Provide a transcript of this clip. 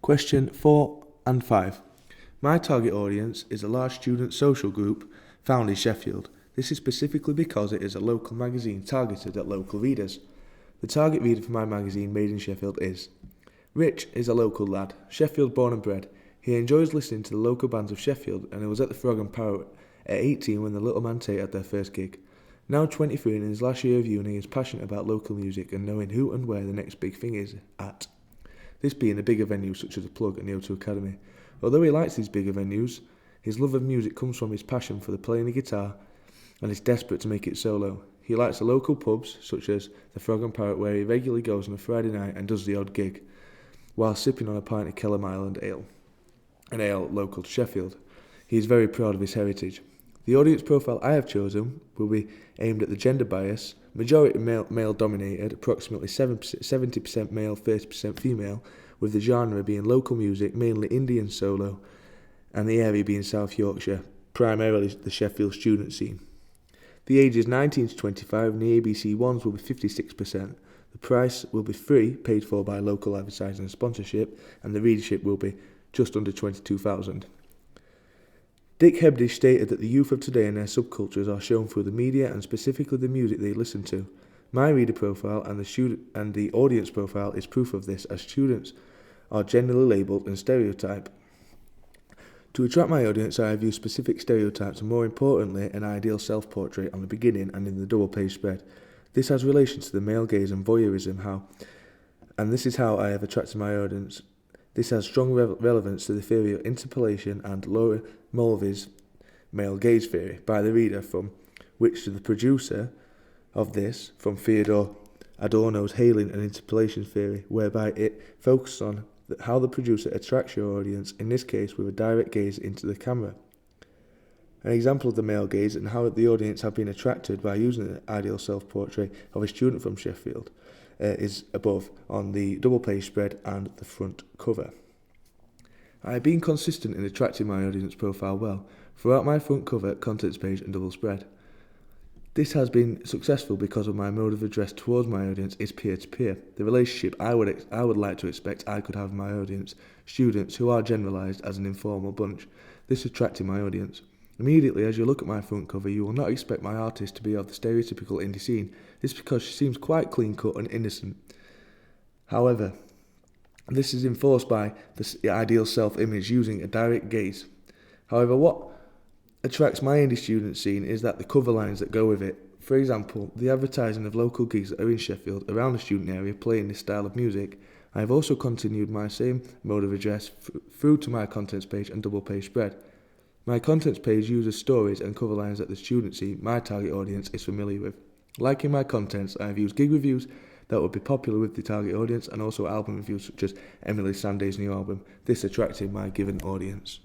Question 4 and 5. My target audience is a large student social group found in Sheffield. This is specifically because it is a local magazine targeted at local readers. The target reader for my magazine, Made in Sheffield, is Rich is a local lad, Sheffield born and bred. He enjoys listening to the local bands of Sheffield and he was at the Frog and Parrot at 18 when the Little Man Tate had their first gig. Now 23 and in his last year of uni, he is passionate about local music and knowing who and where the next big thing is at. This being a bigger venue such as The Plug and the O2 Academy. Although he likes these bigger venues, his love of music comes from his passion for the playing the guitar and is desperate to make it solo. He likes the local pubs such as the Frog and Parrot where he regularly goes on a Friday night and does the odd gig, while sipping on a pint of Kellam Island ale, an ale local to Sheffield. He is very proud of his heritage. The audience profile I have chosen will be aimed at the gender bias, majority male dominated, approximately 70% male, 30% female, with the genre being local music, mainly Indian solo, and the area being South Yorkshire, primarily the Sheffield student scene. The ages 19 to 25 and the ABC ones will be 56%. The price will be free, paid for by local advertising and sponsorship, and the readership will be just under 22,000. Dick Hebdish stated that the youth of today and their subcultures are shown through the media and specifically the music they listen to. My reader profile and the audience profile is proof of this, as students are generally labelled and stereotyped. To attract my audience, I have used specific stereotypes and, more importantly, an ideal self-portrait on the beginning and in the double-page spread. This has relation to the male gaze and voyeurism, and this is how I have attracted my audience. This has strong relevance to the theory of interpolation and Laura Mulvey's male gaze theory by the reader, from which to the producer of this, from Theodore Adorno's hailing and interpolation theory, whereby it focuses on how the producer attracts your audience, in this case with a direct gaze into the camera. An example of the male gaze and how the audience have been attracted by using the ideal self-portrait of a student from Sheffield is above on the double-page spread and the front cover. I have been consistent in attracting my audience profile well throughout my front cover, contents page and double spread. This has been successful because of my mode of address towards my audience is peer-to-peer, the relationship I would like to expect I could have with my audience, students who are generalised as an informal bunch. This attracted my audience. Immediately as you look at my front cover, you will not expect my artist to be of the stereotypical indie scene. This is because she seems quite clean-cut and innocent. However, this is enforced by the ideal self-image using a direct gaze. However, what attracts my indie student scene is that the cover lines that go with it. For example, the advertising of local gigs that are in Sheffield around the student area playing this style of music. I have also continued my same mode of address through to my contents page and double page spread. My contents page uses stories and cover lines that the student scene, my target audience, is familiar with. Like in my contents, I have used gig reviews that would be popular with the target audience and also album reviews such as Emily Sandé's new album. This attracted my given audience.